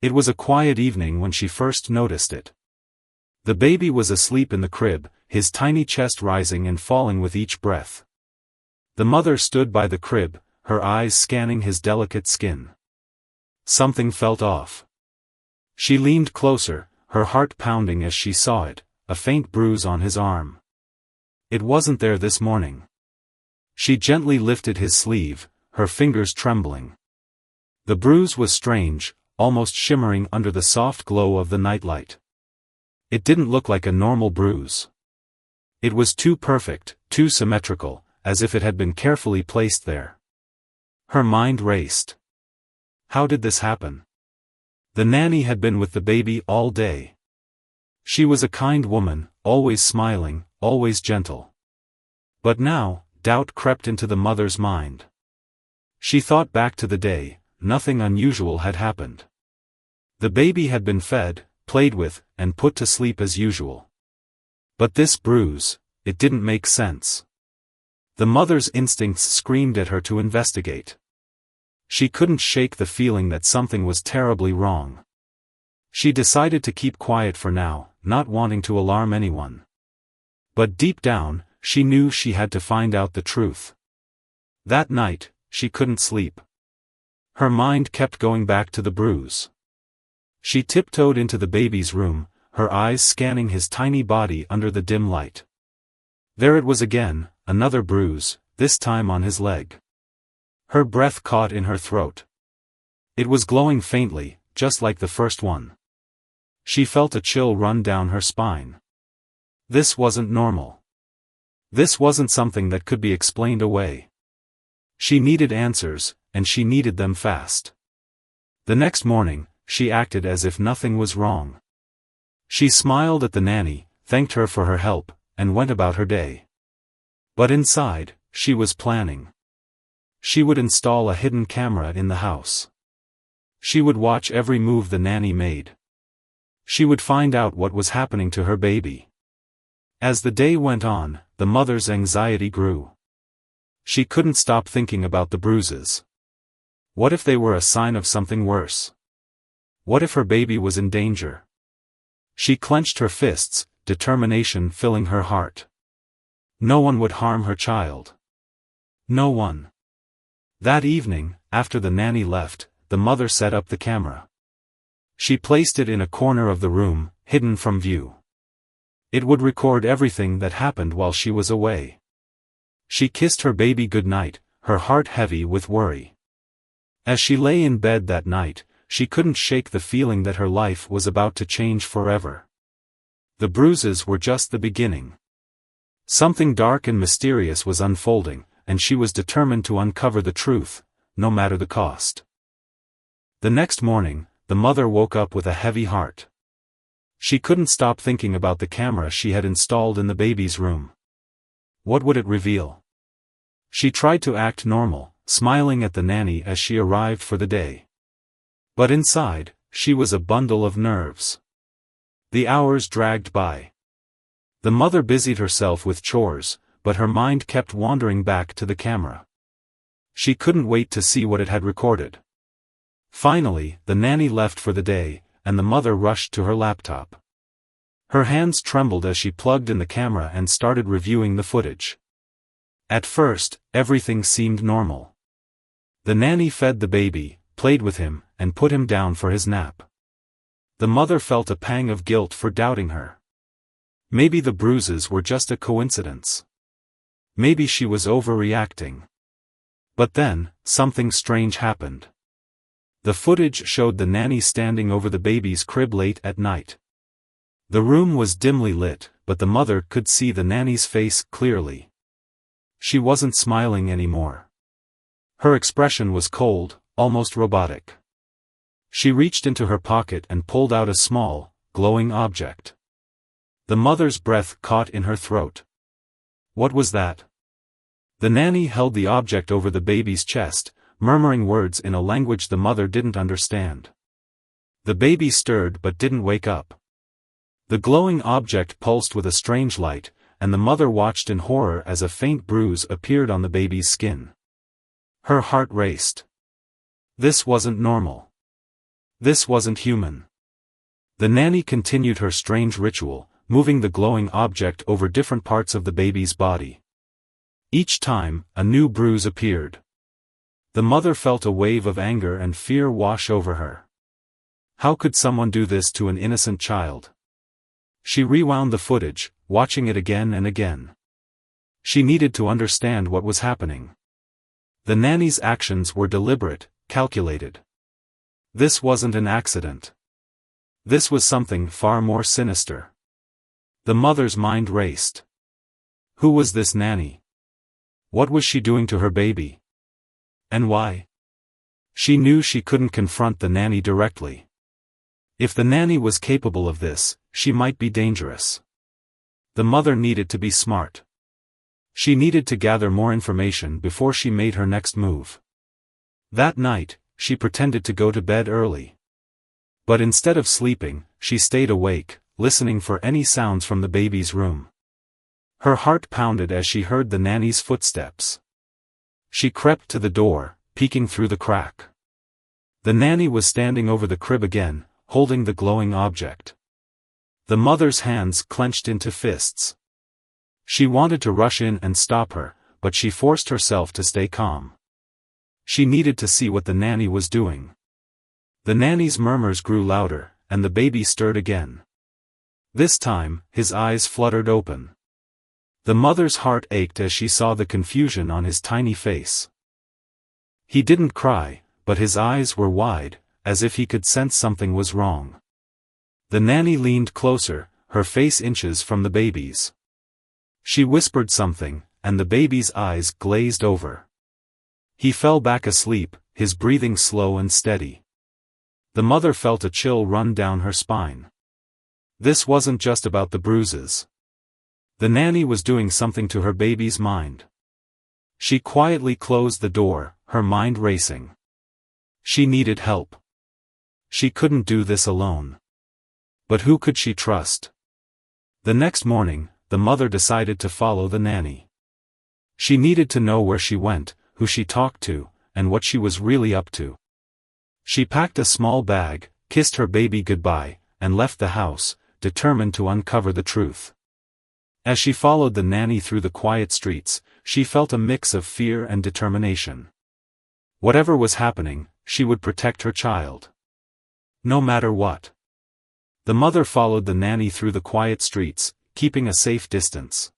It was a quiet evening when she first noticed it. The baby was asleep in the crib, his tiny chest rising and falling with each breath. The mother stood by the crib, her eyes scanning his delicate skin. Something felt off. She leaned closer, her heart pounding as she saw it, a faint bruise on his arm. It wasn't there this morning. She gently lifted his sleeve, her fingers trembling. The bruise was strange, almost shimmering under the soft glow of the nightlight. It didn't look like a normal bruise. It was too perfect, too symmetrical, as if it had been carefully placed there. Her mind raced. How did this happen? The nanny had been with the baby all day. She was a kind woman, always smiling, always gentle. But now, doubt crept into the mother's mind. She thought back to the day. Nothing unusual had happened. The baby had been fed, played with, and put to sleep as usual. But this bruise, it didn't make sense. The mother's instincts screamed at her to investigate. She couldn't shake the feeling that something was terribly wrong. She decided to keep quiet for now, not wanting to alarm anyone. But deep down, she knew she had to find out the truth. That night, she couldn't sleep. Her mind kept going back to the bruise. She tiptoed into the baby's room, her eyes scanning his tiny body under the dim light. There it was again, another bruise, this time on his leg. Her breath caught in her throat. It was glowing faintly, just like the first one. She felt a chill run down her spine. This wasn't normal. This wasn't something that could be explained away. She needed answers, and she needed them fast. The next morning, she acted as if nothing was wrong. She smiled at the nanny, thanked her for her help, and went about her day. But inside, she was planning. She would install a hidden camera in the house. She would watch every move the nanny made. She would find out what was happening to her baby. As the day went on, the mother's anxiety grew. She couldn't stop thinking about the bruises. What if they were a sign of something worse? What if her baby was in danger? She clenched her fists, determination filling her heart. No one would harm her child. No one. That evening, after the nanny left, the mother set up the camera. She placed it in a corner of the room, hidden from view. It would record everything that happened while she was away. She kissed her baby goodnight, her heart heavy with worry. As she lay in bed that night, she couldn't shake the feeling that her life was about to change forever. The bruises were just the beginning. Something dark and mysterious was unfolding, and she was determined to uncover the truth, no matter the cost. The next morning, the mother woke up with a heavy heart. She couldn't stop thinking about the camera she had installed in the baby's room. What would it reveal? She tried to act normal, smiling at the nanny as she arrived for the day. But inside, she was a bundle of nerves. The hours dragged by. The mother busied herself with chores, but her mind kept wandering back to the camera. She couldn't wait to see what it had recorded. Finally, the nanny left for the day, and the mother rushed to her laptop. Her hands trembled as she plugged in the camera and started reviewing the footage. At first, everything seemed normal. The nanny fed the baby, played with him, and put him down for his nap. The mother felt a pang of guilt for doubting her. Maybe the bruises were just a coincidence. Maybe she was overreacting. But then, something strange happened. The footage showed the nanny standing over the baby's crib late at night. The room was dimly lit, but the mother could see the nanny's face clearly. She wasn't smiling anymore. Her expression was cold, almost robotic. She reached into her pocket and pulled out a small, glowing object. The mother's breath caught in her throat. What was that? The nanny held the object over the baby's chest, murmuring words in a language the mother didn't understand. The baby stirred but didn't wake up. The glowing object pulsed with a strange light, and the mother watched in horror as a faint bruise appeared on the baby's skin. Her heart raced. This wasn't normal. This wasn't human. The nanny continued her strange ritual, moving the glowing object over different parts of the baby's body. Each time, a new bruise appeared. The mother felt a wave of anger and fear wash over her. How could someone do this to an innocent child? She rewound the footage, watching it again and again. She needed to understand what was happening. The nanny's actions were deliberate, calculated. This wasn't an accident. This was something far more sinister. The mother's mind raced. Who was this nanny? What was she doing to her baby? And why? She knew she couldn't confront the nanny directly. If the nanny was capable of this, she might be dangerous. The mother needed to be smart. She needed to gather more information before she made her next move. That night, she pretended to go to bed early. But instead of sleeping, she stayed awake, listening for any sounds from the baby's room. Her heart pounded as she heard the nanny's footsteps. She crept to the door, peeking through the crack. The nanny was standing over the crib again, holding the glowing object. The mother's hands clenched into fists. She wanted to rush in and stop her, but she forced herself to stay calm. She needed to see what the nanny was doing. The nanny's murmurs grew louder, and the baby stirred again. This time, his eyes fluttered open. The mother's heart ached as she saw the confusion on his tiny face. He didn't cry, but his eyes were wide, as if he could sense something was wrong. The nanny leaned closer, her face inches from the baby's. She whispered something, and the baby's eyes glazed over. He fell back asleep, his breathing slow and steady. The mother felt a chill run down her spine. This wasn't just about the bruises. The nanny was doing something to her baby's mind. She quietly closed the door, her mind racing. She needed help. She couldn't do this alone. But who could she trust? The next morning, the mother decided to follow the nanny. She needed to know where she went, who she talked to, and what she was really up to. She packed a small bag, kissed her baby goodbye, and left the house, determined to uncover the truth. As she followed the nanny through the quiet streets, she felt a mix of fear and determination. Whatever was happening, she would protect her child. No matter what. The mother followed the nanny through the quiet streets, keeping a safe distance.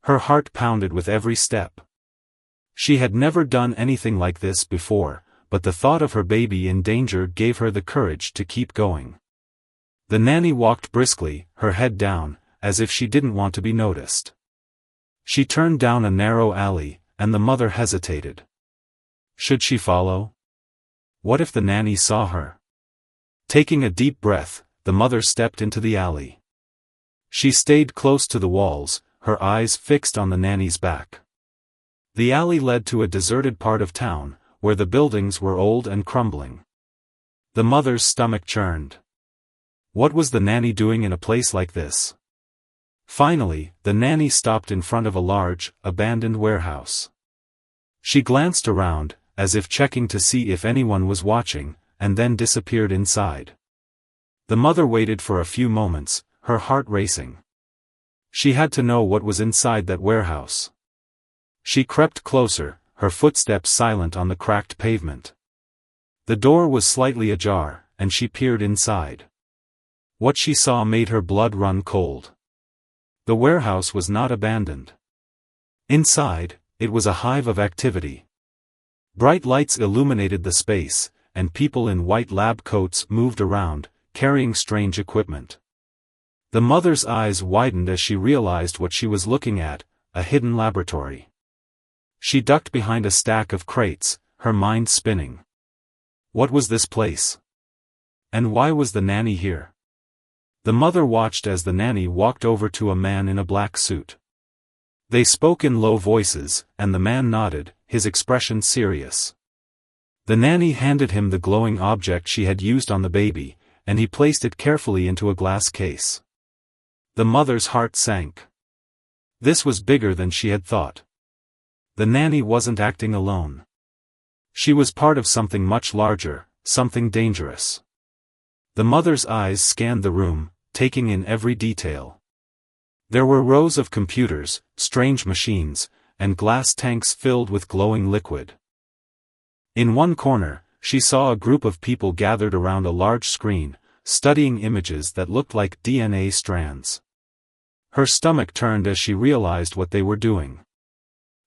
Her heart pounded with every step. She had never done anything like this before, but the thought of her baby in danger gave her the courage to keep going. The nanny walked briskly, her head down, as if she didn't want to be noticed. She turned down a narrow alley, and the mother hesitated. Should she follow? What if the nanny saw her? Taking a deep breath, the mother stepped into the alley. She stayed close to the walls, her eyes fixed on the nanny's back. The alley led to a deserted part of town, where the buildings were old and crumbling. The mother's stomach churned. What was the nanny doing in a place like this? Finally, the nanny stopped in front of a large, abandoned warehouse. She glanced around, as if checking to see if anyone was watching, and then disappeared inside. The mother waited for a few moments, her heart racing. She had to know what was inside that warehouse. She crept closer, her footsteps silent on the cracked pavement. The door was slightly ajar, and she peered inside. What she saw made her blood run cold. The warehouse was not abandoned. Inside, it was a hive of activity. Bright lights illuminated the space, and people in white lab coats moved around, carrying strange equipment. The mother's eyes widened as she realized what she was looking at, a hidden laboratory. She ducked behind a stack of crates, her mind spinning. What was this place? And why was the nanny here? The mother watched as the nanny walked over to a man in a black suit. They spoke in low voices, and the man nodded, his expression serious. The nanny handed him the glowing object she had used on the baby, and he placed it carefully into a glass case. The mother's heart sank. This was bigger than she had thought. The nanny wasn't acting alone. She was part of something much larger, something dangerous. The mother's eyes scanned the room, taking in every detail. There were rows of computers, strange machines, and glass tanks filled with glowing liquid. In one corner, she saw a group of people gathered around a large screen, studying images that looked like DNA strands. Her stomach turned as she realized what they were doing.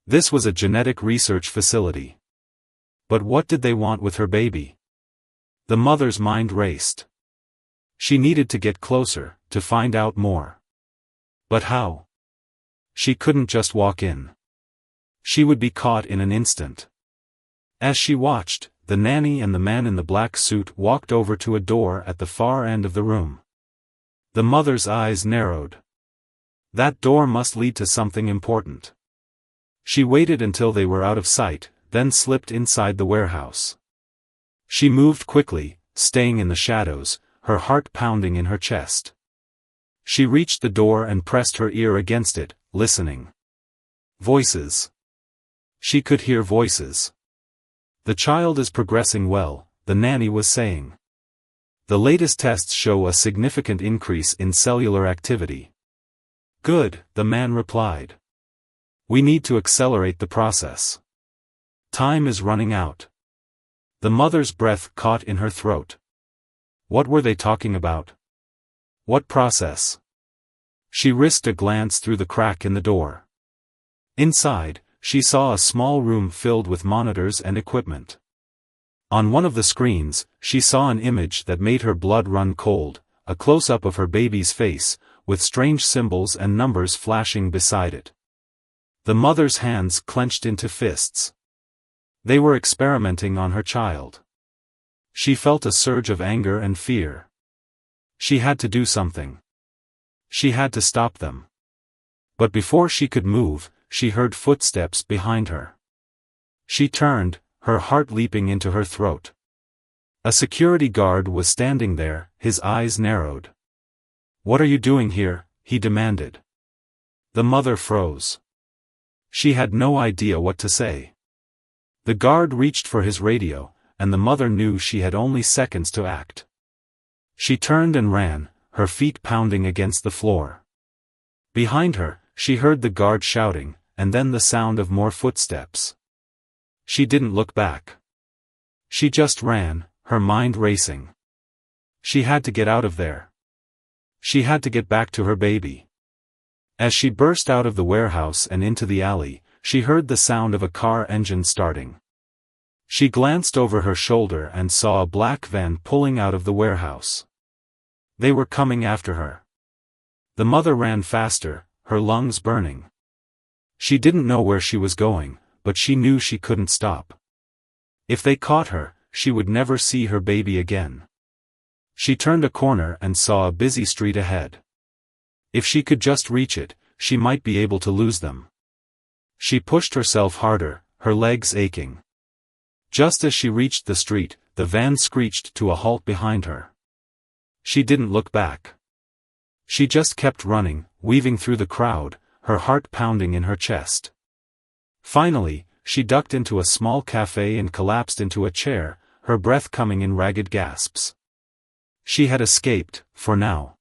This was a genetic research facility. But what did they want with her baby? The mother's mind raced. She needed to get closer, to find out more. But how? She couldn't just walk in. She would be caught in an instant. As she watched, the nanny and the man in the black suit walked over to a door at the far end of the room. The mother's eyes narrowed. That door must lead to something important. She waited until they were out of sight, then slipped inside the warehouse. She moved quickly, staying in the shadows, her heart pounding in her chest. She reached the door and pressed her ear against it, listening. Voices. She could hear voices. The child is progressing well, the nanny was saying. The latest tests show a significant increase in cellular activity. Good, the man replied. We need to accelerate the process. Time is running out. The mother's breath caught in her throat. What were they talking about? What process? She risked a glance through the crack in the door. Inside, she saw a small room filled with monitors and equipment. On one of the screens, she saw an image that made her blood run cold, a close-up of her baby's face, with strange symbols and numbers flashing beside it. The mother's hands clenched into fists. They were experimenting on her child. She felt a surge of anger and fear. She had to do something. She had to stop them. But before she could move, she heard footsteps behind her. She turned, her heart leaping into her throat. A security guard was standing there, his eyes narrowed. "What are you doing here?" he demanded. The mother froze. She had no idea what to say. The guard reached for his radio, and the mother knew she had only seconds to act. She turned and ran, her feet pounding against the floor. Behind her, she heard the guard shouting, and then the sound of more footsteps. She didn't look back. She just ran, her mind racing. She had to get out of there. She had to get back to her baby. As she burst out of the warehouse and into the alley, she heard the sound of a car engine starting. She glanced over her shoulder and saw a black van pulling out of the warehouse. They were coming after her. The mother ran faster, her lungs burning. She didn't know where she was going, but she knew she couldn't stop. If they caught her, she would never see her baby again. She turned a corner and saw a busy street ahead. If she could just reach it, she might be able to lose them. She pushed herself harder, her legs aching. Just as she reached the street, the van screeched to a halt behind her. She didn't look back. She just kept running, weaving through the crowd, her heart pounding in her chest. Finally, she ducked into a small cafe and collapsed into a chair, her breath coming in ragged gasps. She had escaped, for now.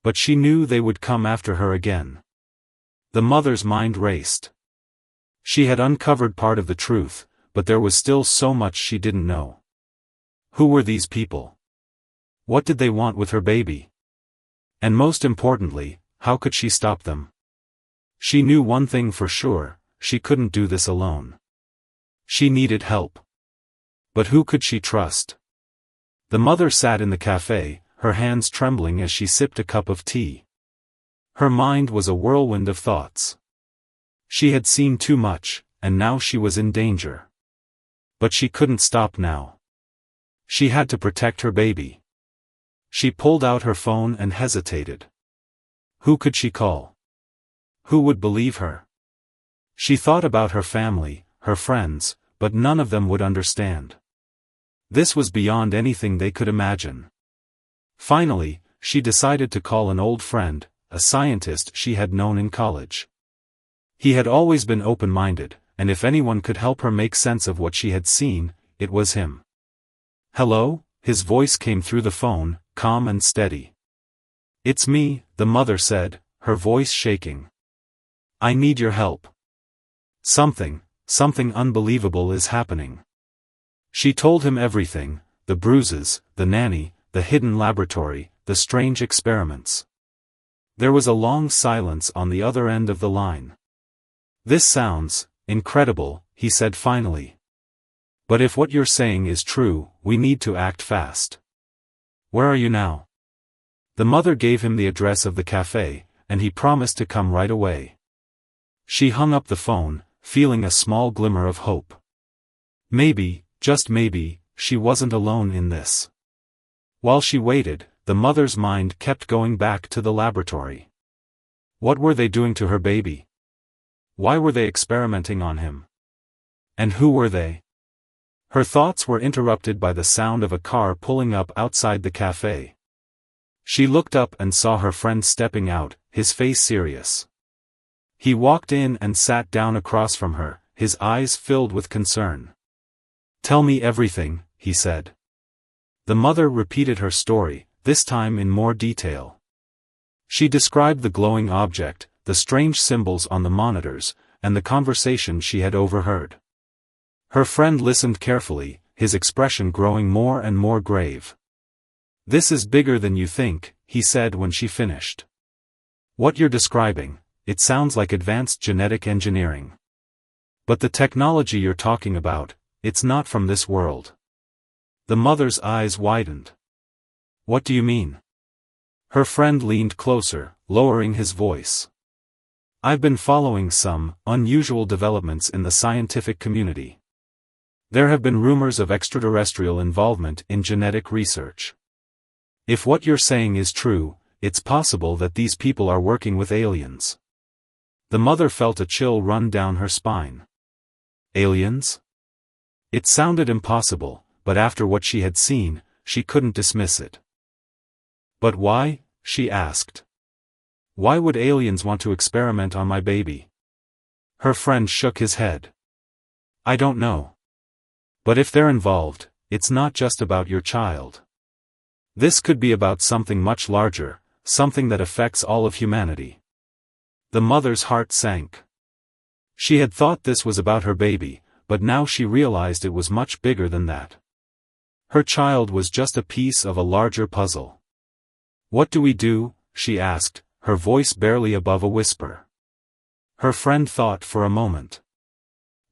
But she knew they would come after her again. The mother's mind raced. She had uncovered part of the truth, but there was still so much she didn't know. Who were these people? What did they want with her baby? And most importantly, how could she stop them? She knew one thing for sure, she couldn't do this alone. She needed help. But who could she trust? The mother sat in the cafe, her hands trembling as she sipped a cup of tea. Her mind was a whirlwind of thoughts. She had seen too much, and now she was in danger. But she couldn't stop now. She had to protect her baby. She pulled out her phone and hesitated. Who could she call? Who would believe her? She thought about her family, her friends, but none of them would understand. This was beyond anything they could imagine. Finally, she decided to call an old friend, a scientist she had known in college. He had always been open-minded, and if anyone could help her make sense of what she had seen, it was him. "Hello?" his voice came through the phone, calm and steady. "It's me," the mother said, her voice shaking. "I need your help. Something unbelievable is happening." She told him everything: the bruises, the nanny, the hidden laboratory, the strange experiments. There was a long silence on the other end of the line. "This sounds incredible," he said finally. "But if what you're saying is true, we need to act fast. Where are you now?" The mother gave him the address of the cafe, and he promised to come right away. She hung up the phone, feeling a small glimmer of hope. Maybe, just maybe, she wasn't alone in this. While she waited, the mother's mind kept going back to the laboratory. What were they doing to her baby? Why were they experimenting on him? And who were they? Her thoughts were interrupted by the sound of a car pulling up outside the cafe. She looked up and saw her friend stepping out, his face serious. He walked in and sat down across from her, his eyes filled with concern. "Tell me everything," he said. The mother repeated her story, this time in more detail. She described the glowing object, the strange symbols on the monitors, and the conversation she had overheard. Her friend listened carefully, his expression growing more and more grave. "This is bigger than you think," he said when she finished. "What you're describing, it sounds like advanced genetic engineering. But the technology you're talking about, it's not from this world." The mother's eyes widened. "What do you mean?" Her friend leaned closer, lowering his voice. "I've been following some unusual developments in the scientific community. There have been rumors of extraterrestrial involvement in genetic research. If what you're saying is true, it's possible that these people are working with aliens." The mother felt a chill run down her spine. Aliens? It sounded impossible, but after what she had seen, she couldn't dismiss it. "But why?" she asked. "Why would aliens want to experiment on my baby?" Her friend shook his head. "I don't know. But if they're involved, it's not just about your child. This could be about something much larger, something that affects all of humanity." The mother's heart sank. She had thought this was about her baby, but now she realized it was much bigger than that. Her child was just a piece of a larger puzzle. "What do we do?" she asked, her voice barely above a whisper. Her friend thought for a moment.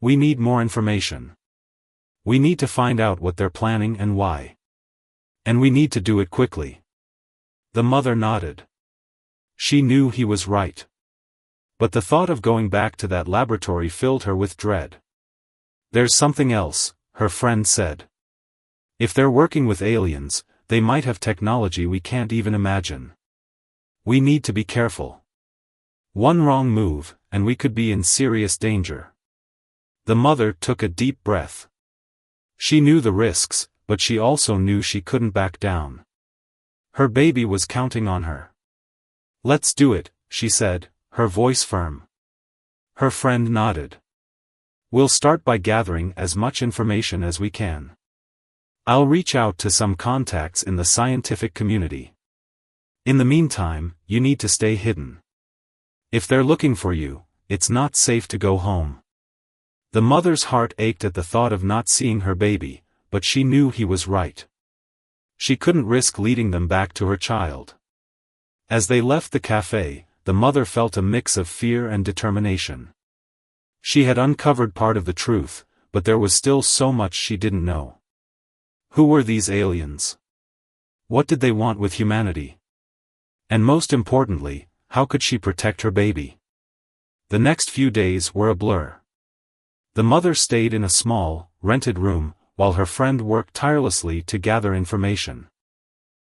"We need more information. We need to find out what they're planning and why. And we need to do it quickly." The mother nodded. She knew he was right. But the thought of going back to that laboratory filled her with dread. "There's something else," her friend said. "If they're working with aliens, they might have technology we can't even imagine. We need to be careful. One wrong move, and we could be in serious danger." The mother took a deep breath. She knew the risks, but she also knew she couldn't back down. Her baby was counting on her. "Let's do it," she said, her voice firm. Her friend nodded. "We'll start by gathering as much information as we can. I'll reach out to some contacts in the scientific community. In the meantime, you need to stay hidden. If they're looking for you, it's not safe to go home." The mother's heart ached at the thought of not seeing her baby, but she knew he was right. She couldn't risk leading them back to her child. As they left the cafe, the mother felt a mix of fear and determination. She had uncovered part of the truth, but there was still so much she didn't know. Who were these aliens? What did they want with humanity? And most importantly, how could she protect her baby? The next few days were a blur. The mother stayed in a small, rented room, while her friend worked tirelessly to gather information.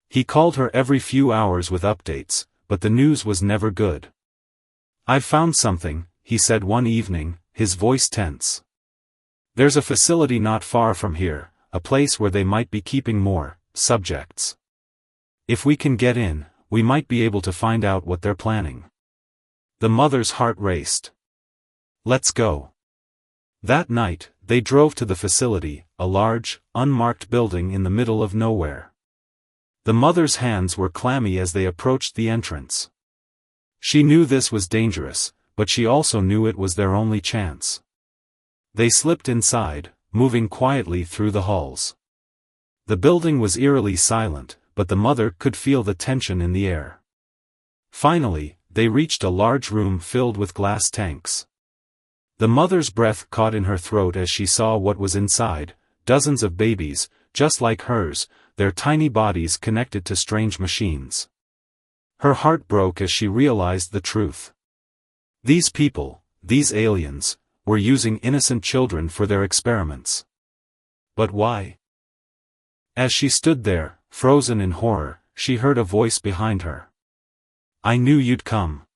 He called her every few hours with updates, but the news was never good. "I've found something," he said one evening, his voice tense. "There's a facility not far from here, a place where they might be keeping more subjects. If we can get in, we might be able to find out what they're planning." The mother's heart raced. "Let's go." That night, They drove to the facility, a large, unmarked building in the middle of nowhere. The mother's hands were clammy as they approached the entrance. She knew this was dangerous, but she also knew it was their only chance. They slipped inside, moving quietly through the halls. The building was eerily silent, but the mother could feel the tension in the air. Finally, they reached a large room filled with glass tanks. The mother's breath caught in her throat as she saw what was inside: dozens of babies, just like hers, their tiny bodies connected to strange machines. Her heart broke as she realized the truth. These people, these aliens, were using innocent children for their experiments. But why? As she stood there, frozen in horror, she heard a voice behind her. "I knew you'd come."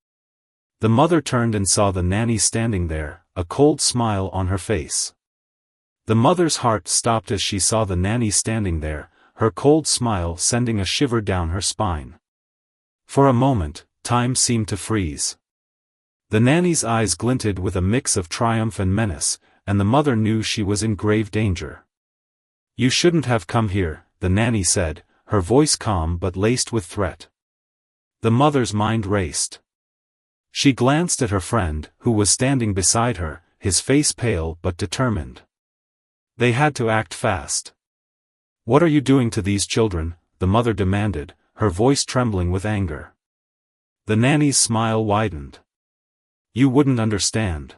The mother turned and saw the nanny standing there, a cold smile on her face. The mother's heart stopped as she saw the nanny standing there, her cold smile sending a shiver down her spine. For a moment, time seemed to freeze. The nanny's eyes glinted with a mix of triumph and menace, and the mother knew she was in grave danger. "You shouldn't have come here," the nanny said, her voice calm but laced with threat. The mother's mind raced. She glanced at her friend, who was standing beside her, his face pale but determined. They had to act fast. "What are you doing to these children?" the mother demanded, her voice trembling with anger. The nanny's smile widened. "You wouldn't understand.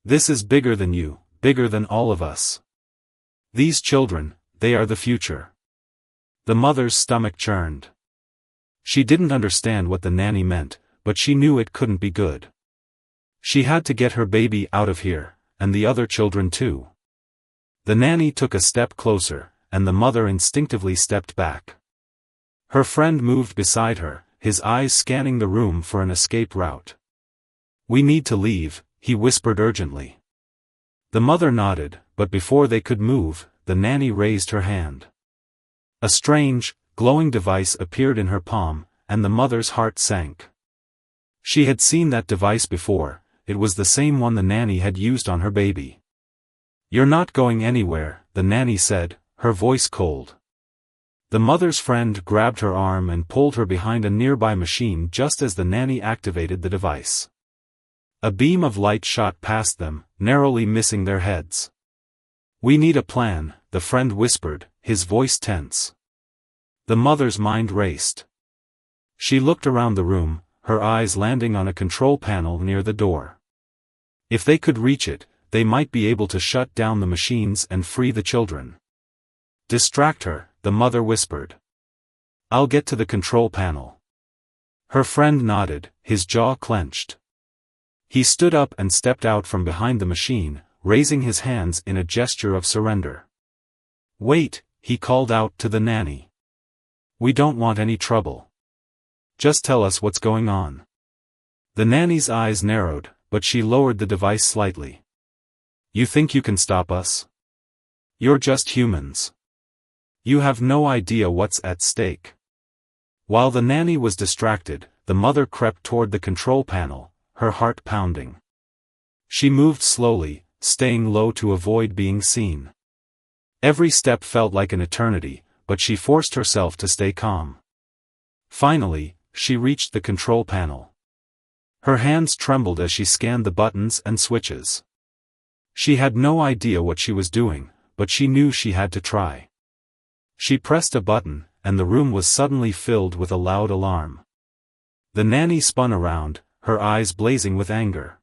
This is bigger than you, bigger than all of us. These children, they are the future." The mother's stomach churned. She didn't understand what the nanny meant, but she knew it couldn't be good. She had to get her baby out of here, and the other children too. The nanny took a step closer, and the mother instinctively stepped back. Her friend moved beside her, his eyes scanning the room for an escape route. "We need to leave," he whispered urgently. The mother nodded, but before they could move, the nanny raised her hand. A strange, glowing device appeared in her palm, and the mother's heart sank. She had seen that device before. It was the same one the nanny had used on her baby. "You're not going anywhere," the nanny said, her voice cold. The mother's friend grabbed her arm and pulled her behind a nearby machine just as the nanny activated the device. A beam of light shot past them, narrowly missing their heads. "We need a plan," the friend whispered, his voice tense. The mother's mind raced. She looked around the room, her eyes landing on a control panel near the door. If they could reach it, they might be able to shut down the machines and free the children. "Distract her," the mother whispered. "I'll get to the control panel." Her friend nodded, his jaw clenched. He stood up and stepped out from behind the machine, raising his hands in a gesture of surrender. "Wait," he called out to the nanny. "We don't want any trouble. Just tell us what's going on." The nanny's eyes narrowed, but she lowered the device slightly. "You think you can stop us? You're just humans. You have no idea what's at stake." While the nanny was distracted, the mother crept toward the control panel, her heart pounding. She moved slowly, staying low to avoid being seen. Every step felt like an eternity, but she forced herself to stay calm. Finally, she reached the control panel. Her hands trembled as she scanned the buttons and switches. She had no idea what she was doing, but she knew she had to try. She pressed a button, and the room was suddenly filled with a loud alarm. The nanny spun around, her eyes blazing with anger.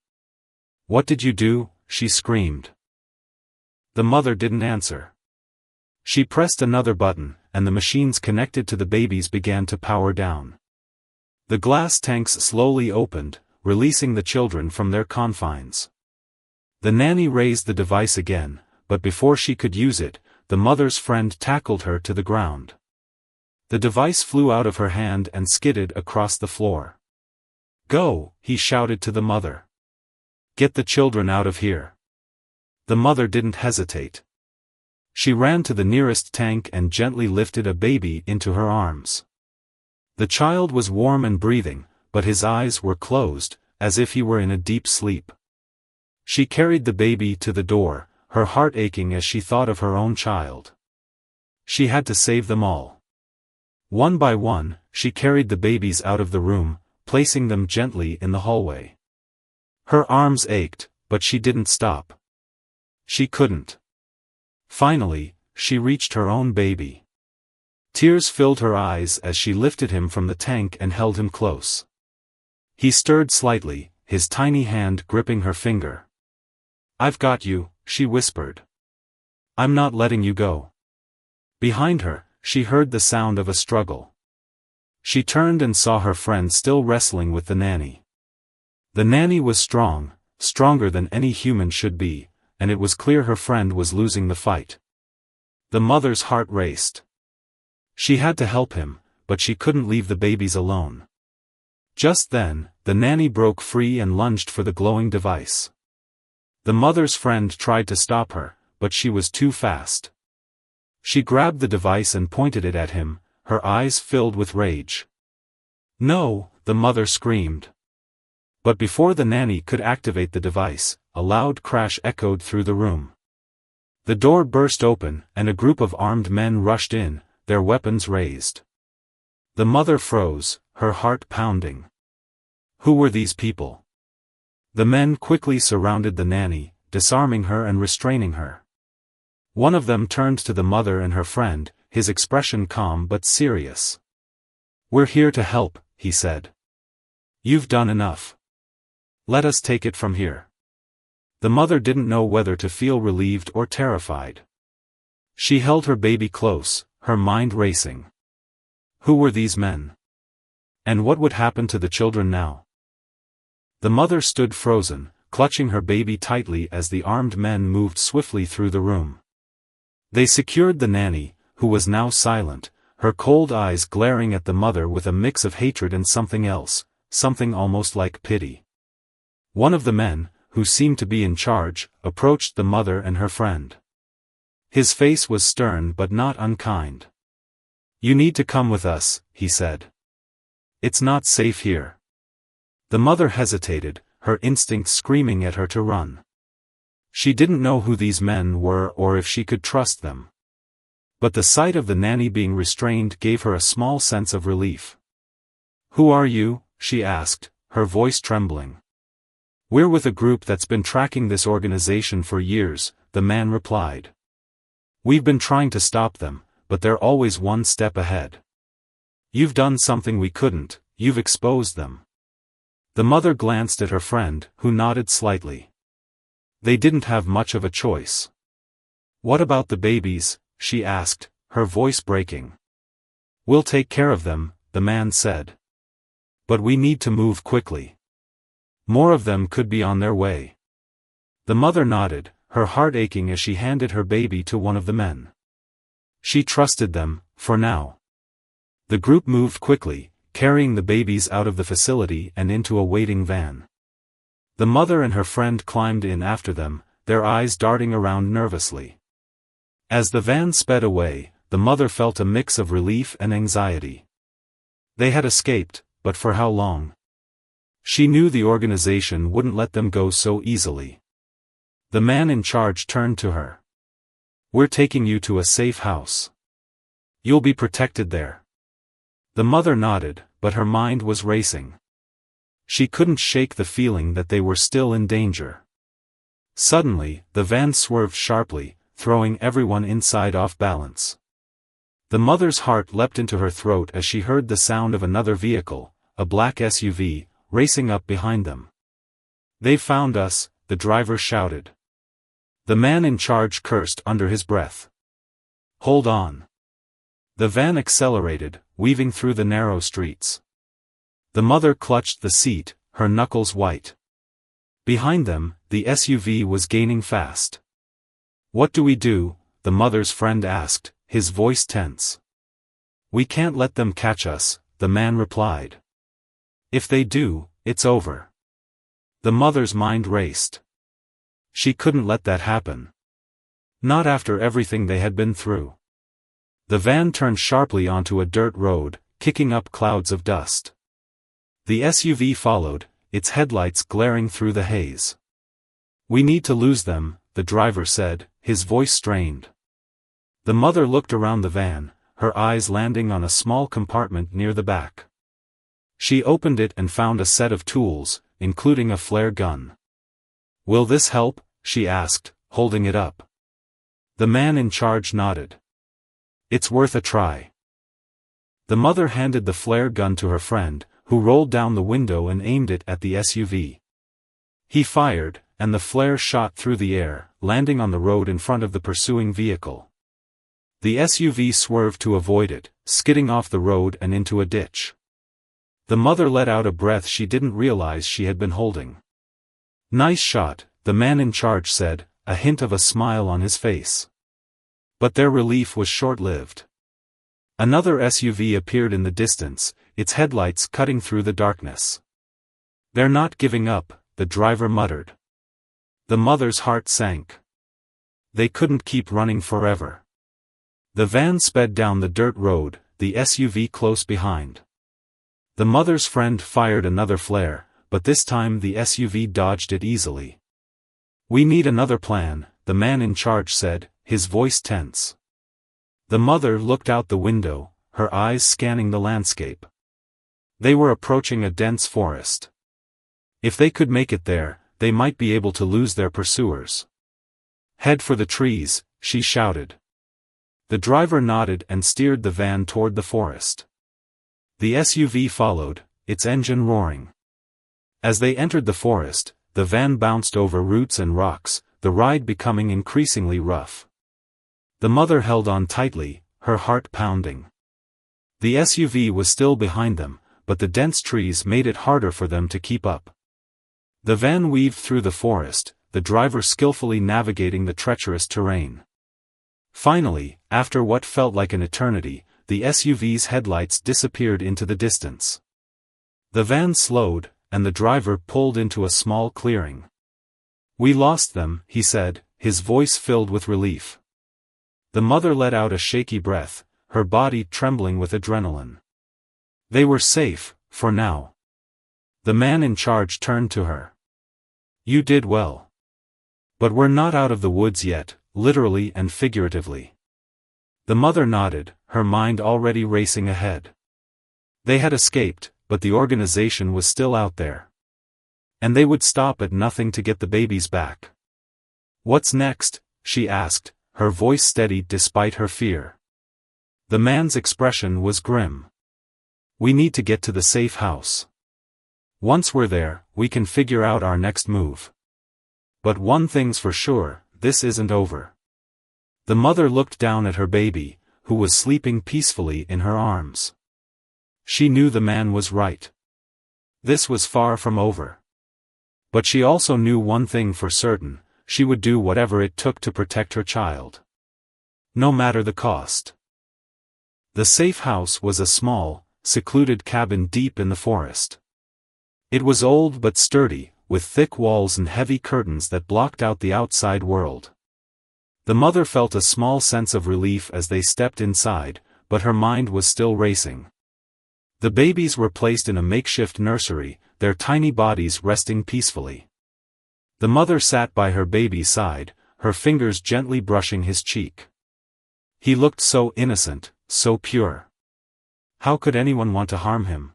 "What did you do?" she screamed. The mother didn't answer. She pressed another button, and the machines connected to the babies began to power down. The glass tanks slowly opened, releasing the children from their confines. The nanny raised the device again, but before she could use it, the mother's friend tackled her to the ground. The device flew out of her hand and skidded across the floor. "Go," he shouted to the mother. "Get the children out of here." The mother didn't hesitate. She ran to the nearest tank and gently lifted a baby into her arms. The child was warm and breathing, but his eyes were closed, as if he were in a deep sleep. She carried the baby to the door, her heart aching as she thought of her own child. She had to save them all. One by one, she carried the babies out of the room, placing them gently in the hallway. Her arms ached, but she didn't stop. She couldn't. Finally, she reached her own baby. Tears filled her eyes as she lifted him from the tank and held him close. He stirred slightly, his tiny hand gripping her finger. "I've got you," she whispered. "I'm not letting you go." Behind her, she heard the sound of a struggle. She turned and saw her friend still wrestling with the nanny. The nanny was strong, stronger than any human should be, and it was clear her friend was losing the fight. The mother's heart raced. She had to help him, but she couldn't leave the babies alone. Just then, the nanny broke free and lunged for the glowing device. The mother's friend tried to stop her, but she was too fast. She grabbed the device and pointed it at him, her eyes filled with rage. "No!" the mother screamed. But before the nanny could activate the device, a loud crash echoed through the room. The door burst open, and a group of armed men rushed in, their weapons raised. The mother froze, her heart pounding. Who were these people? The men quickly surrounded the nanny, disarming her and restraining her. One of them turned to the mother and her friend, his expression calm but serious. "We're here to help," he said. "You've done enough. Let us take it from here." The mother didn't know whether to feel relieved or terrified. She held her baby close, her mind racing. Who were these men? And what would happen to the children now? The mother stood frozen, clutching her baby tightly as the armed men moved swiftly through the room. They secured the nanny, who was now silent, her cold eyes glaring at the mother with a mix of hatred and something else, something almost like pity. One of the men, who seemed to be in charge, approached the mother and her friend. His face was stern but not unkind. "You need to come with us," he said. "It's not safe here." The mother hesitated, her instinct screaming at her to run. She didn't know who these men were or if she could trust them. But the sight of the nanny being restrained gave her a small sense of relief. "Who are you?" she asked, her voice trembling. "We're with a group that's been tracking this organization for years," the man replied. "We've been trying to stop them, but they're always one step ahead. You've done something we couldn't, you've exposed them." The mother glanced at her friend, who nodded slightly. They didn't have much of a choice. "What about the babies?" she asked, her voice breaking. "We'll take care of them," the man said. "But we need to move quickly. More of them could be on their way." The mother nodded, her heart aching as she handed her baby to one of the men. She trusted them, for now. The group moved quickly, carrying the babies out of the facility and into a waiting van. The mother and her friend climbed in after them, their eyes darting around nervously. As the van sped away, the mother felt a mix of relief and anxiety. They had escaped, but for how long? She knew the organization wouldn't let them go so easily. The man in charge turned to her. "We're taking you to a safe house. You'll be protected there." The mother nodded, but her mind was racing. She couldn't shake the feeling that they were still in danger. Suddenly, the van swerved sharply, throwing everyone inside off balance. The mother's heart leapt into her throat as she heard the sound of another vehicle, a black SUV, racing up behind them. "They found us," the driver shouted. The man in charge cursed under his breath. "Hold on." The van accelerated, weaving through the narrow streets. The mother clutched the seat, her knuckles white. Behind them, the SUV was gaining fast. "What do we do?" the mother's friend asked, his voice tense. "We can't let them catch us," the man replied. "If they do, it's over." The mother's mind raced. She couldn't let that happen. Not after everything they had been through. The van turned sharply onto a dirt road, kicking up clouds of dust. The SUV followed, its headlights glaring through the haze. "We need to lose them," the driver said, his voice strained. The mother looked around the van, her eyes landing on a small compartment near the back. She opened it and found a set of tools, including a flare gun. "Will this help?" she asked, holding it up. The man in charge nodded. "It's worth a try." The mother handed the flare gun to her friend, who rolled down the window and aimed it at the SUV. He fired, and the flare shot through the air, landing on the road in front of the pursuing vehicle. The SUV swerved to avoid it, skidding off the road and into a ditch. The mother let out a breath she didn't realize she had been holding. "Nice shot," the man in charge said, a hint of a smile on his face. But their relief was short-lived. Another SUV appeared in the distance, its headlights cutting through the darkness. "They're not giving up," the driver muttered. The mother's heart sank. They couldn't keep running forever. The van sped down the dirt road, the SUV close behind. The mother's friend fired another flare, but this time the SUV dodged it easily. "We need another plan," the man in charge said, his voice tense. The mother looked out the window, her eyes scanning the landscape. They were approaching a dense forest. If they could make it there, they might be able to lose their pursuers. "Head for the trees," she shouted. The driver nodded and steered the van toward the forest. The SUV followed, its engine roaring. As they entered the forest, the van bounced over roots and rocks, the ride becoming increasingly rough. The mother held on tightly, her heart pounding. The SUV was still behind them, but the dense trees made it harder for them to keep up. The van weaved through the forest, the driver skillfully navigating the treacherous terrain. Finally, after what felt like an eternity, the SUV's headlights disappeared into the distance. The van slowed, and the driver pulled into a small clearing. "We lost them," he said, his voice filled with relief. The mother let out a shaky breath, her body trembling with adrenaline. They were safe, for now. The man in charge turned to her. "You did well. But we're not out of the woods yet, literally and figuratively." The mother nodded, her mind already racing ahead. They had escaped, but the organization was still out there. And they would stop at nothing to get the babies back. "What's next?" she asked, her voice steady despite her fear. The man's expression was grim. "We need to get to the safe house. Once we're there, we can figure out our next move. But one thing's for sure, this isn't over." The mother looked down at her baby, who was sleeping peacefully in her arms. She knew the man was right. This was far from over. But she also knew one thing for certain: she would do whatever it took to protect her child. No matter the cost. The safe house was a small, secluded cabin deep in the forest. It was old but sturdy, with thick walls and heavy curtains that blocked out the outside world. The mother felt a small sense of relief as they stepped inside, but her mind was still racing. The babies were placed in a makeshift nursery, their tiny bodies resting peacefully. The mother sat by her baby's side, her fingers gently brushing his cheek. He looked so innocent, so pure. How could anyone want to harm him?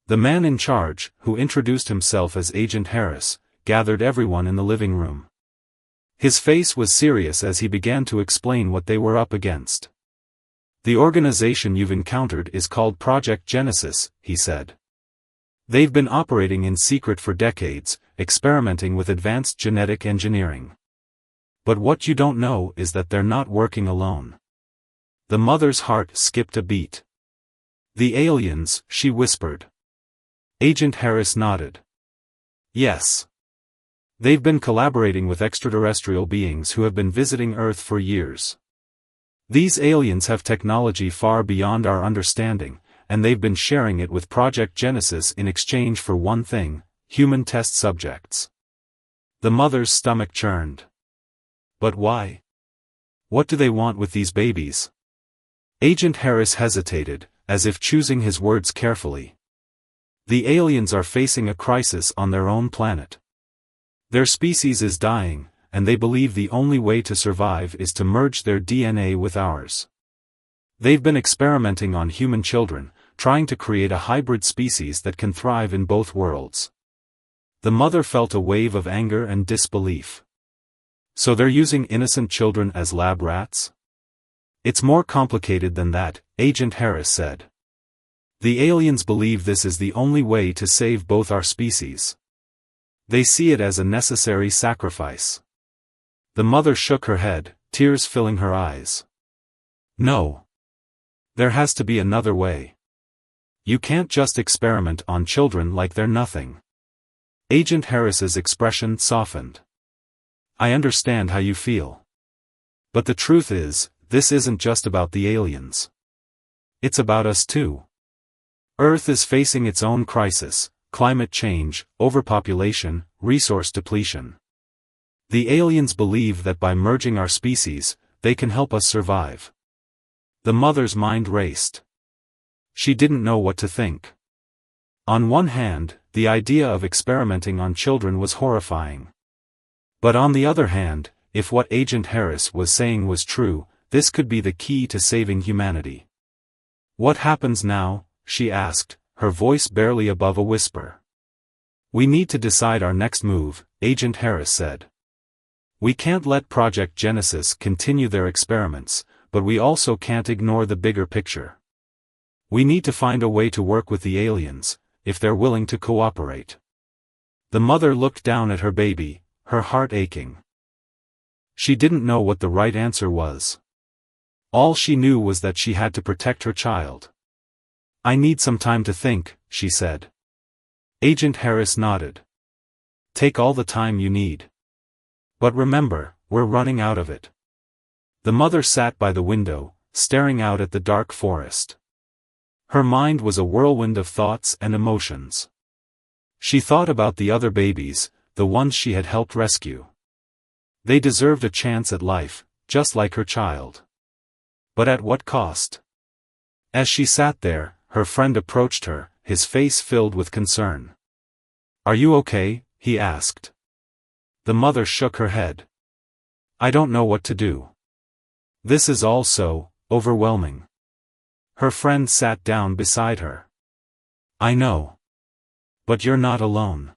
The man in charge, who introduced himself as Agent Harris, gathered everyone in the living room. His face was serious as he began to explain what they were up against. "The organization you've encountered is called Project Genesis," he said. "They've been operating in secret for decades, experimenting with advanced genetic engineering. But what you don't know is that they're not working alone." The mother's heart skipped a beat. "The aliens," she whispered. Agent Harris nodded. "Yes. They've been collaborating with extraterrestrial beings who have been visiting Earth for years. These aliens have technology far beyond our understanding, and they've been sharing it with Project Genesis in exchange for one thing: human test subjects." The mother's stomach churned. "But why? What do they want with these babies?" Agent Harris hesitated, as if choosing his words carefully. "The aliens are facing a crisis on their own planet. Their species is dying, and they believe the only way to survive is to merge their DNA with ours. They've been experimenting on human children, trying to create a hybrid species that can thrive in both worlds. The mother felt a wave of anger and disbelief. So they're using innocent children as lab rats? It's more complicated than that, Agent Harris said. The aliens believe this is the only way to save both our species. They see it as a necessary sacrifice. The mother shook her head, tears filling her eyes. No. There has to be another way. You can't just experiment on children like they're nothing. Agent Harris's expression softened. I understand how you feel. But the truth is, this isn't just about the aliens. It's about us too. Earth is facing its own crisis: climate change, overpopulation, resource depletion. The aliens believe that by merging our species, they can help us survive. The mother's mind raced. She didn't know what to think. On one hand, the idea of experimenting on children was horrifying. But on the other hand, if what Agent Harris was saying was true, this could be the key to saving humanity. What happens now? She asked, her voice barely above a whisper. We need to decide our next move, Agent Harris said. We can't let Project Genesis continue their experiments, but we also can't ignore the bigger picture. We need to find a way to work with the aliens, if they're willing to cooperate. The mother looked down at her baby, her heart aching. She didn't know what the right answer was. All she knew was that she had to protect her child. I need some time to think, she said. Agent Harris nodded. Take all the time you need. But remember, we're running out of it. The mother sat by the window, staring out at the dark forest. Her mind was a whirlwind of thoughts and emotions. She thought about the other babies, the ones she had helped rescue. They deserved a chance at life, just like her child. But at what cost? As she sat there, her friend approached her, his face filled with concern. Are you okay? He asked. The mother shook her head. I don't know what to do. This is all so overwhelming. Her friend sat down beside her. I know. But you're not alone.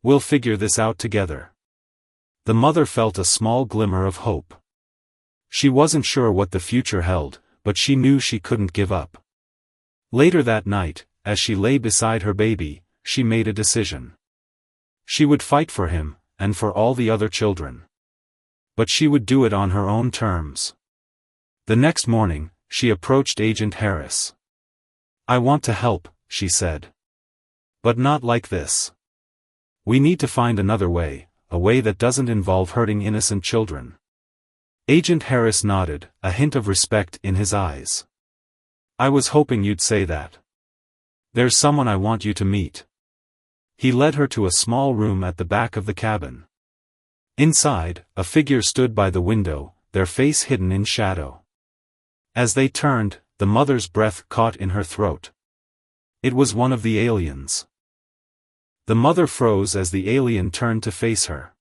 We'll figure this out together. The mother felt a small glimmer of hope. She wasn't sure what the future held, but she knew she couldn't give up. Later that night, as she lay beside her baby, she made a decision. She would fight for him, and for all the other children. But she would do it on her own terms. The next morning, she approached Agent Harris. I want to help, she said. But not like this. We need to find another way, a way that doesn't involve hurting innocent children. Agent Harris nodded, a hint of respect in his eyes. I was hoping you'd say that. There's someone I want you to meet. He led her to a small room at the back of the cabin. Inside, a figure stood by the window, their face hidden in shadow. As they turned, the mother's breath caught in her throat. It was one of the aliens. The mother froze as the alien turned to face her.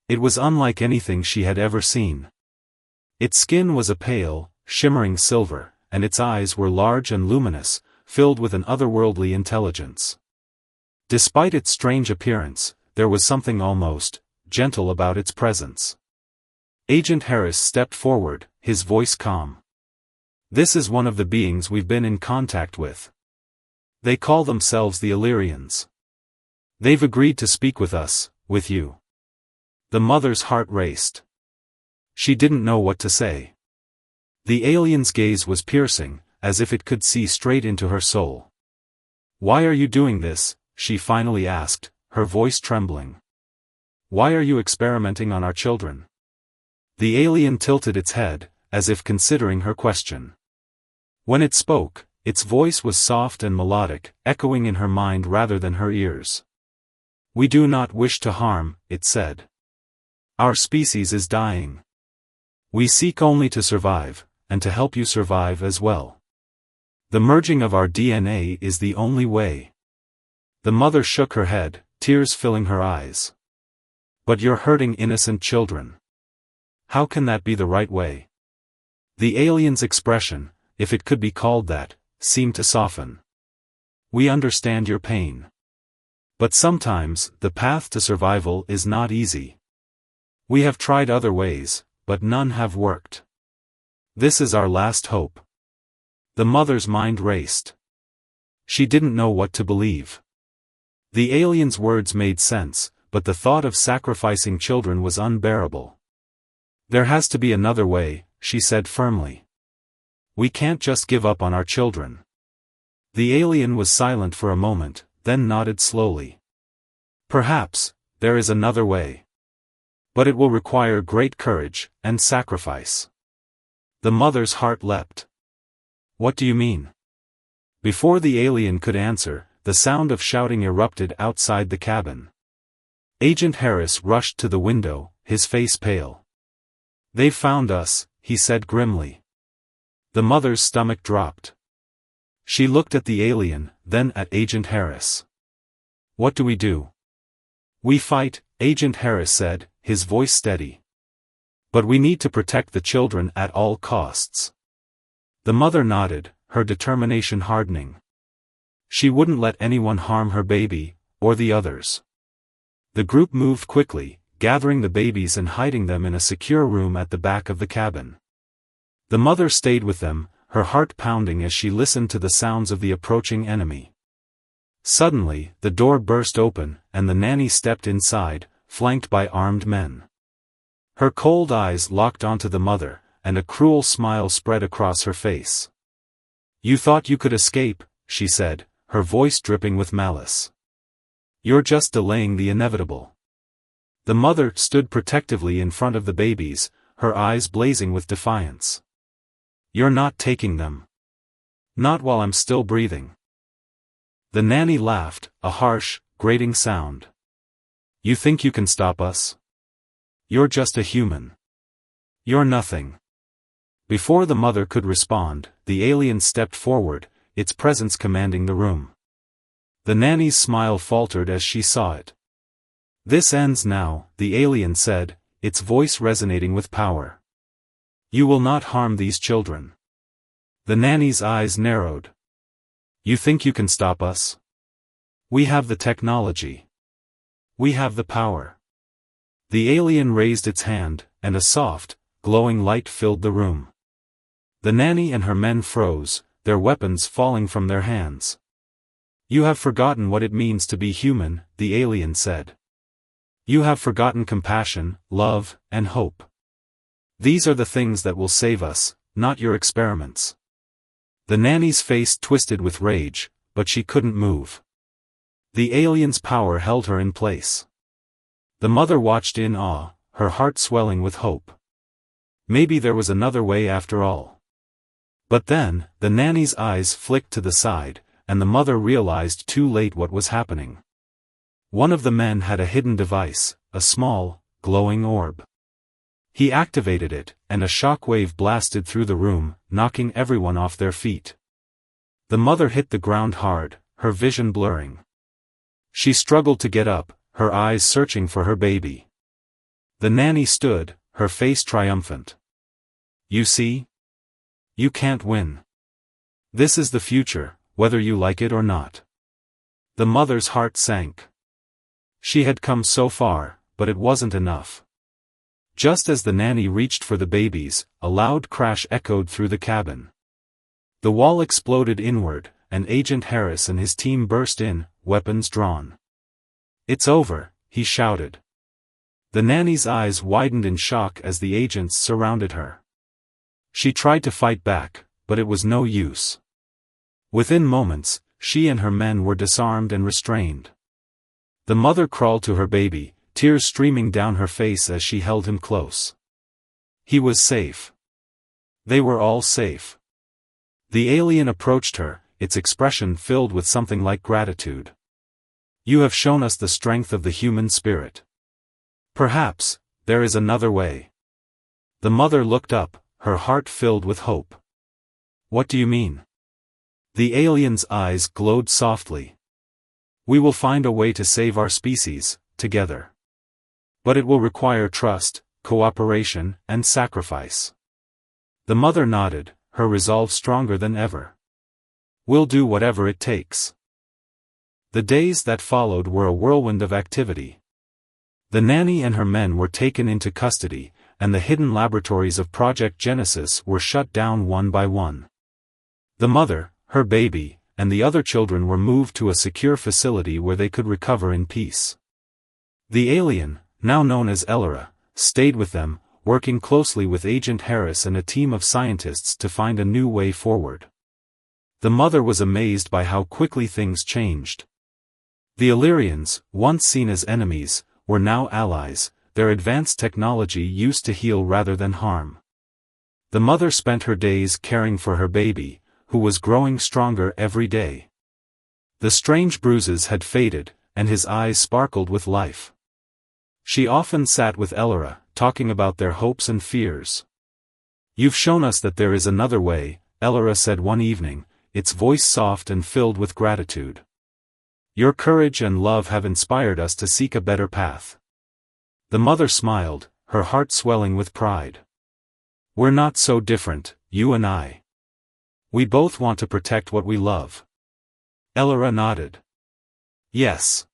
It was unlike anything she had ever seen. Its skin was a pale, shimmering silver, and its eyes were large and luminous, filled with an otherworldly intelligence. Despite its strange appearance, there was something almost gentle about its presence. Agent Harris stepped forward, his voice calm. This is one of the beings we've been in contact with. They call themselves the Illyrians. They've agreed to speak with us, with you. The mother's heart raced. She didn't know what to say. The alien's gaze was piercing, as if it could see straight into her soul. Why are you doing this? She finally asked, her voice trembling. Why are you experimenting on our children? The alien tilted its head, as if considering her question. When it spoke, its voice was soft and melodic, echoing in her mind rather than her ears. We do not wish to harm, it said. Our species is dying. We seek only to survive, and to help you survive as well. The merging of our DNA is the only way. The mother shook her head, tears filling her eyes. But you're hurting innocent children. How can that be the right way? The alien's expression, if it could be called that, seemed to soften. We understand your pain. But sometimes, the path to survival is not easy. We have tried other ways, but none have worked. This is our last hope. The mother's mind raced. She didn't know what to believe. The alien's words made sense, but the thought of sacrificing children was unbearable. There has to be another way, she said firmly. We can't just give up on our children. The alien was silent for a moment, then nodded slowly. Perhaps, there is another way. But it will require great courage, and sacrifice. The mother's heart leapt. What do you mean? Before the alien could answer, the sound of shouting erupted outside the cabin. Agent Harris rushed to the window, his face pale. They've found us, he said grimly. The mother's stomach dropped. She looked at the alien, then at Agent Harris. What do we do? We fight, Agent Harris said, his voice steady. But we need to protect the children at all costs. The mother nodded, her determination hardening. She wouldn't let anyone harm her baby, or the others. The group moved quickly, gathering the babies and hiding them in a secure room at the back of the cabin. The mother stayed with them, her heart pounding as she listened to the sounds of the approaching enemy. Suddenly, the door burst open, and the nanny stepped inside, flanked by armed men. Her cold eyes locked onto the mother, and a cruel smile spread across her face. You thought you could escape, she said, her voice dripping with malice. You're just delaying the inevitable. The mother stood protectively in front of the babies, her eyes blazing with defiance. You're not taking them. Not while I'm still breathing. The nanny laughed, a harsh, grating sound. You think you can stop us? You're just a human. You're nothing. Before the mother could respond, the alien stepped forward, its presence commanding the room. The nanny's smile faltered as she saw it. This ends now, the alien said, its voice resonating with power. You will not harm these children. The nanny's eyes narrowed. You think you can stop us? We have the technology. We have the power. The alien raised its hand, and a soft, glowing light filled the room. The nanny and her men froze, their weapons falling from their hands. You have forgotten what it means to be human, the alien said. You have forgotten compassion, love, and hope. These are the things that will save us, not your experiments. The nanny's face twisted with rage, but she couldn't move. The alien's power held her in place. The mother watched in awe, her heart swelling with hope. Maybe there was another way after all. But then, the nanny's eyes flicked to the side, and the mother realized too late what was happening. One of the men had a hidden device, a small, glowing orb. He activated it, and a shockwave blasted through the room, knocking everyone off their feet. The mother hit the ground hard, her vision blurring. She struggled to get up, her eyes searching for her baby. The nanny stood, her face triumphant. You see? You can't win. This is the future, whether you like it or not. The mother's heart sank. She had come so far, but it wasn't enough. Just as the nanny reached for the babies, a loud crash echoed through the cabin. The wall exploded inward, and Agent Harris and his team burst in, weapons drawn. It's over, he shouted. The nanny's eyes widened in shock as the agents surrounded her. She tried to fight back, but it was no use. Within moments, she and her men were disarmed and restrained. The mother crawled to her baby, tears streaming down her face as she held him close. He was safe. They were all safe. The alien approached her, its expression filled with something like gratitude. You have shown us the strength of the human spirit. Perhaps, there is another way. The mother looked up, her heart filled with hope. What do you mean? The alien's eyes glowed softly. We will find a way to save our species, together. But it will require trust, cooperation, and sacrifice. The mother nodded, her resolve stronger than ever. We'll do whatever it takes. The days that followed were a whirlwind of activity. The nanny and her men were taken into custody, and the hidden laboratories of Project Genesis were shut down one by one. The mother, her baby, and the other children were moved to a secure facility where they could recover in peace. The alien, now known as Elora, stayed with them, working closely with Agent Harris and a team of scientists to find a new way forward. The mother was amazed by how quickly things changed. The Illyrians, once seen as enemies, were now allies, their advanced technology used to heal rather than harm. The mother spent her days caring for her baby, who was growing stronger every day. The strange bruises had faded, and his eyes sparkled with life. She often sat with Elora, talking about their hopes and fears. "You've shown us that there is another way," Elora said one evening, its voice soft and filled with gratitude. "Your courage and love have inspired us to seek a better path." The mother smiled, her heart swelling with pride. "We're not so different, you and I. We both want to protect what we love." Elora nodded. "Yes.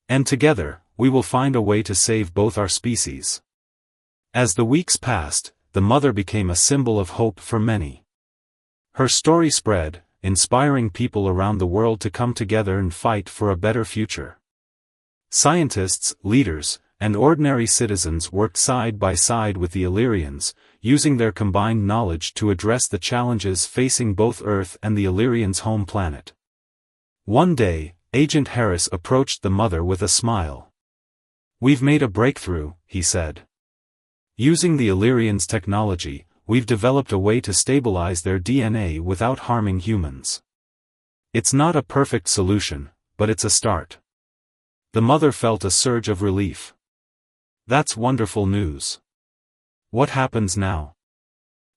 And together, we will find a way to save both our species." As the weeks passed, the mother became a symbol of hope for many. Her story spread, inspiring people around the world to come together and fight for a better future. Scientists, leaders, and ordinary citizens worked side by side with the Illyrians, using their combined knowledge to address the challenges facing both Earth and the Illyrians' home planet. One day, Agent Harris approached the mother with a smile. "We've made a breakthrough," he said. "Using the Illyrians' technology, we've developed a way to stabilize their DNA without harming humans. It's not a perfect solution, but it's a start." The mother felt a surge of relief. "That's wonderful news. What happens now?"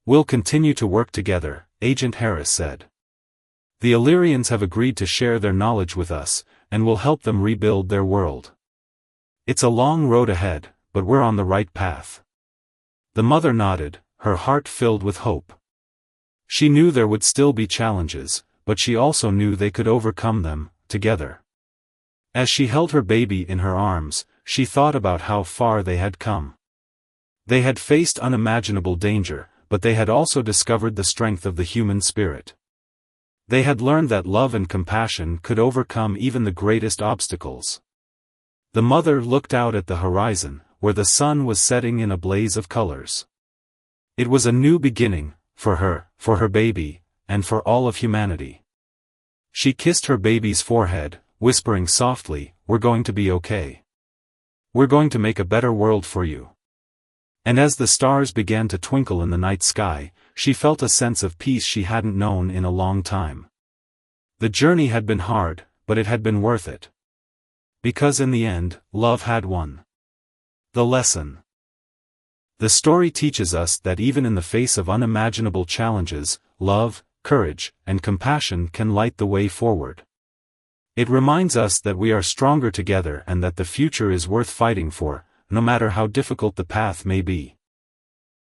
"We'll continue to work together," Agent Harris said. "The Illyrians have agreed to share their knowledge with us, and we'll help them rebuild their world. It's a long road ahead, but we're on the right path." The mother nodded, her heart filled with hope. She knew there would still be challenges, but she also knew they could overcome them, together. As she held her baby in her arms, she thought about how far they had come. They had faced unimaginable danger, but they had also discovered the strength of the human spirit. They had learned that love and compassion could overcome even the greatest obstacles. The mother looked out at the horizon, where the sun was setting in a blaze of colors. It was a new beginning, for her baby, and for all of humanity. She kissed her baby's forehead, whispering softly, "We're going to be okay. We're going to make a better world for you." And as the stars began to twinkle in the night sky, she felt a sense of peace she hadn't known in a long time. The journey had been hard, but it had been worth it. Because in the end, love had won. The lesson. The story teaches us that even in the face of unimaginable challenges, love, courage, and compassion can light the way forward. It reminds us that we are stronger together and that the future is worth fighting for, no matter how difficult the path may be.